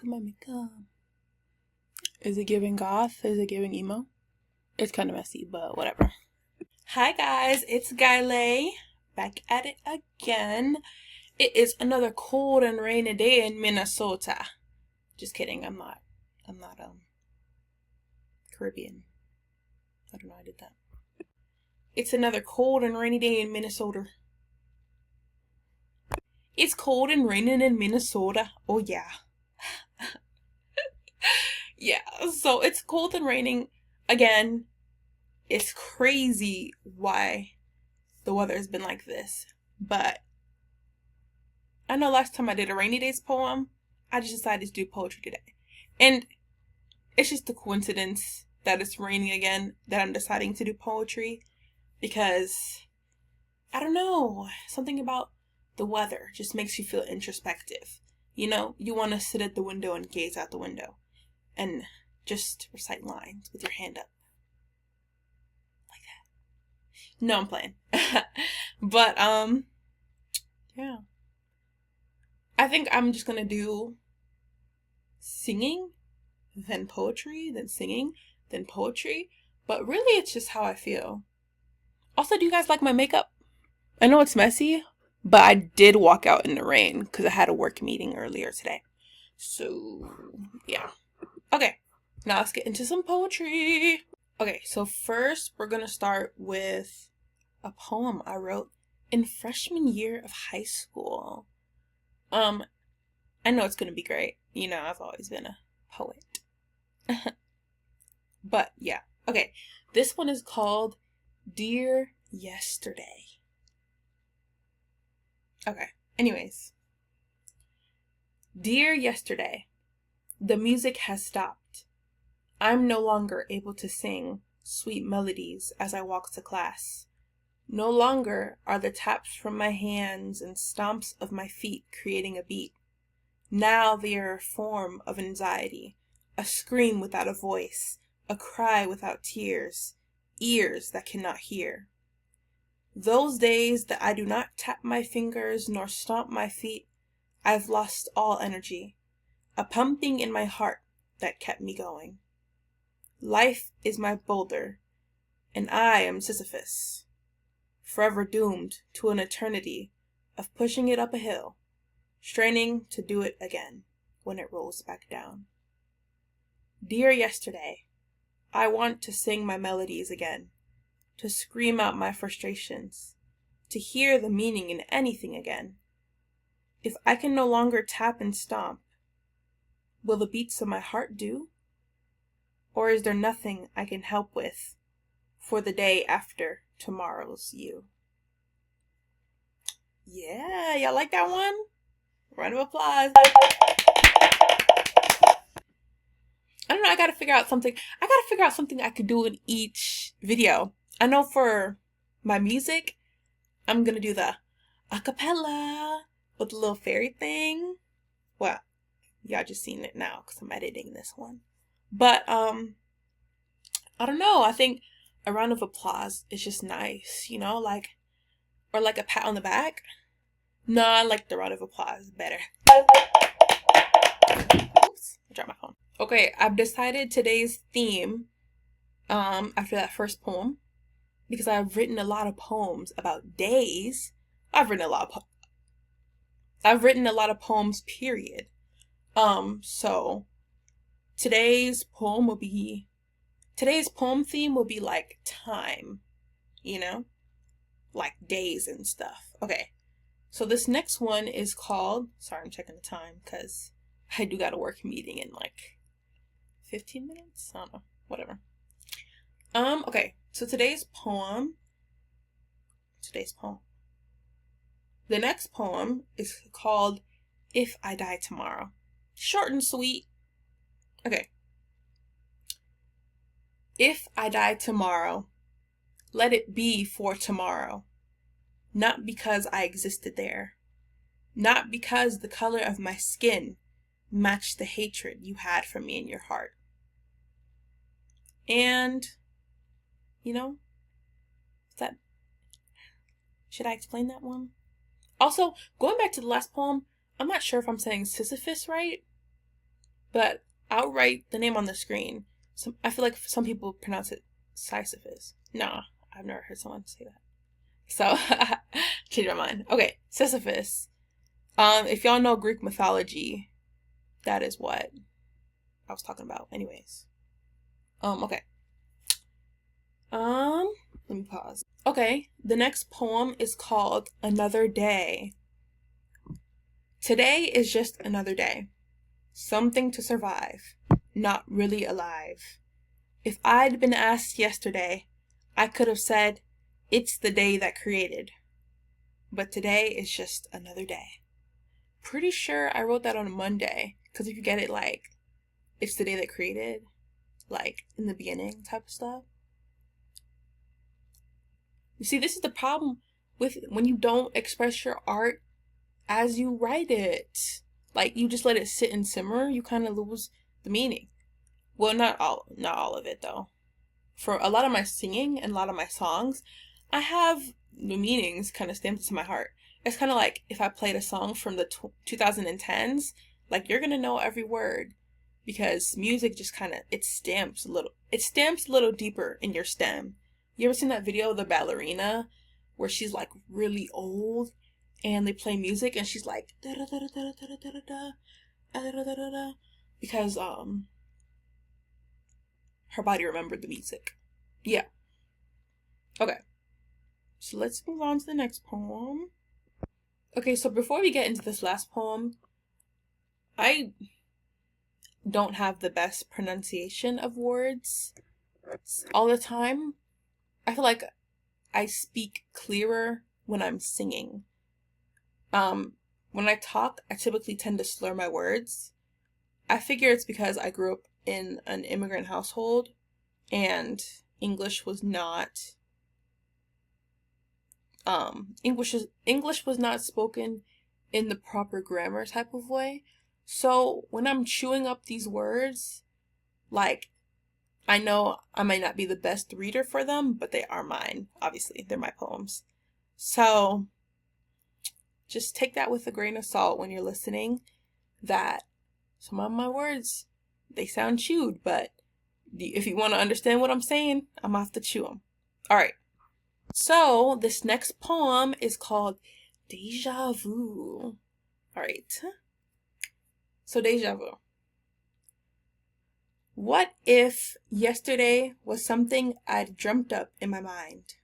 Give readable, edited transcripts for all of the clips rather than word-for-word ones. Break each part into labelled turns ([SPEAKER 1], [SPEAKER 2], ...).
[SPEAKER 1] Look at my makeup. Is it giving goth? Is it giving emo? It's kind of messy, but whatever. Hi guys, it's Gai'lae. Back at it again. It is another cold and rainy day in Minnesota. Just kidding, I'm not Caribbean. I don't know, I did that. It's another cold and rainy day in Minnesota. It's cold and raining in Minnesota. Oh yeah. Yeah, so it's cold and raining again. It's crazy why the weather has been like this. But I know last time I did a rainy days poem, I just decided to do poetry today. And it's just a coincidence that it's raining again that I'm deciding to do poetry, because I don't know, something about the weather just makes you feel introspective. You know, you want to sit at the window and gaze out the window and just recite lines with your hand up. Like that. No, I'm playing. But, yeah. I think I'm just gonna do singing, then poetry, then singing, then poetry. But really, it's just how I feel. Also, do you guys like my makeup? I know it's messy, but I did walk out in the rain because I had a work meeting earlier today. So, yeah. Okay, now let's get into some poetry. Okay, so first we're gonna start with a poem I wrote in freshman year of high school. I know it's gonna be great. You know, I've always been a poet. But yeah, okay. This one is called Dear Yesterday. Okay, anyways. Dear Yesterday, the music has stopped. I'm no longer able to sing sweet melodies as I walk to class. No longer are the taps from my hands and stomps of my feet creating a beat. Now they are a form of anxiety, a scream without a voice, a cry without tears, ears that cannot hear. Those days that I do not tap my fingers nor stomp my feet, I've lost all energy, a pumping in my heart that kept me going. Life is my boulder, and I am Sisyphus, forever doomed to an eternity of pushing it up a hill, straining to do it again when it rolls back down. Dear Yesterday, I want to sing my melodies again, to scream out my frustrations, to hear the meaning in anything again. If I can no longer tap and stomp, will the beats of my heart do? Or is there nothing I can help with for the day after tomorrow's you? Yeah, y'all like that one? Round of applause. I don't know, I gotta figure out something I could do in each video. I know for my music, I'm gonna do the acapella with the little fairy thing. Well, y'all just seen it now because I'm editing this one. But, I don't know, I think a round of applause is just nice, you know, like, or like a pat on the back. No, I like the round of applause better. Oops, I dropped my phone. Okay, I've decided today's theme, after that first poem, because I've written a lot of poems about days. I've written a lot of poems, period. So today's poem theme will be like time, you know, like days and stuff. Okay, so this next one is called, sorry, I'm checking the time because I do got a work meeting in like 15 minutes. I don't know, whatever. Okay, so today's poem. The next poem is called If I Die Tomorrow. Short and sweet. Okay. If I die tomorrow, let it be for tomorrow. Not because I existed there. Not because the color of my skin matched the hatred you had for me in your heart. And, you know, should I explain that one? Also, going back to the last poem, I'm not sure if I'm saying Sisyphus right. but I'll write the name on the screen. I feel like some people pronounce it Sisyphus. Nah, I've never heard someone say that. So, change my mind. Okay, Sisyphus. If y'all know Greek mythology, that is what I was talking about. Anyways. Okay. Let me pause. Okay, the next poem is called Another Day. Today is just another day. Something to survive. Not really alive. If I'd been asked yesterday, I could have said, it's the day that created. But today is just another day. Pretty sure I wrote that on a Monday, because if you get it, like, it's the day that created, like, in the beginning type of stuff. You see, this is the problem with when you don't express your art as you write it. Like, you just let it sit and simmer, you kind of lose the meaning. Well, not all of it, though. For a lot of my singing and a lot of my songs, I have the meanings kind of stamped into my heart. It's kind of like if I played a song from the 2010s, like, you're gonna know every word, because music just kind of, it stamps a little deeper in your stem. You ever seen that video of the ballerina where she's like really old and they play music and she's like da da da da da da da da da da da, because her body remembered the music. Yeah. Okay. So let's move on to the next poem. Okay, so before we get into this last poem, I don't have the best pronunciation of words all the time. I feel like I speak clearer when I'm singing. When I talk, I typically tend to slur my words. I figure it's because I grew up in an immigrant household and English was not spoken in the proper grammar type of way. So when I'm chewing up these words, like, I know I might not be the best reader for them, but they are mine. Obviously, they're my poems. So just take that with a grain of salt when you're listening, that some of my words, they sound chewed, but if you want to understand what I'm saying, I'm gonna have to chew them. All right. So this next poem is called Deja Vu. All right. So deja vu. What if yesterday was something I'd dreamt up in my mind?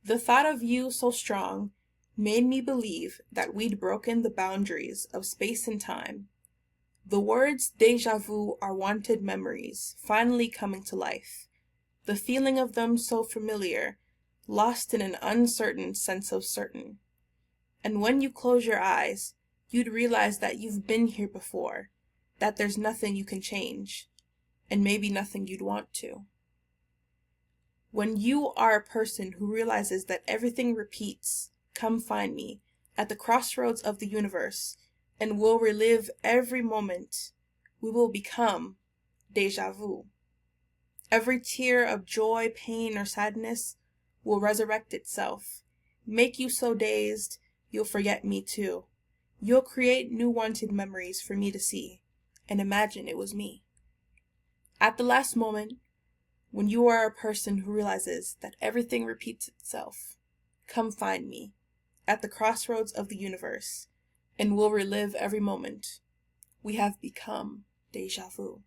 [SPEAKER 1] The thought of you so strong made me believe that we'd broken the boundaries of space and time. The words deja vu are wanted memories, finally coming to life. The feeling of them so familiar, lost in an uncertain sense of certain. And when you close your eyes, you'd realize that you've been here before, that there's nothing you can change, and maybe nothing you'd want to. When you are a person who realizes that everything repeats, come find me at the crossroads of the universe, and we'll relive every moment. We will become deja vu. Every tear of joy, pain, or sadness will resurrect itself, make you so dazed you'll forget me too. You'll create new wanted memories for me to see, and imagine it was me. At the last moment, when you are a person who realizes that everything repeats itself, come find me at the crossroads of the universe, and we'll relive every moment. We have become deja vu.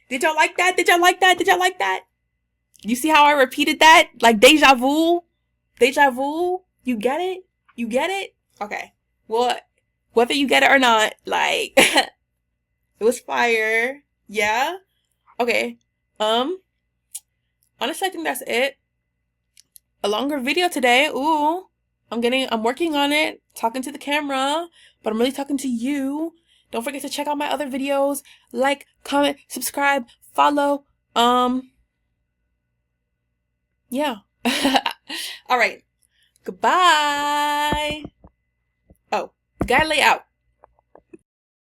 [SPEAKER 1] Did y'all like that? Did y'all like that? Did y'all like that? You see how I repeated that? Like deja vu? Deja vu? You get it? You get it? Okay. Well, whether you get it or not, like, it was fire. Yeah? Okay. Honestly, I think that's it. A longer video today. Ooh. I'm working on it, talking to the camera, but I'm really talking to you. Don't forget to check out my other videos. Like, comment, subscribe, follow. Yeah. All right. Goodbye. Oh, Gai'lae out.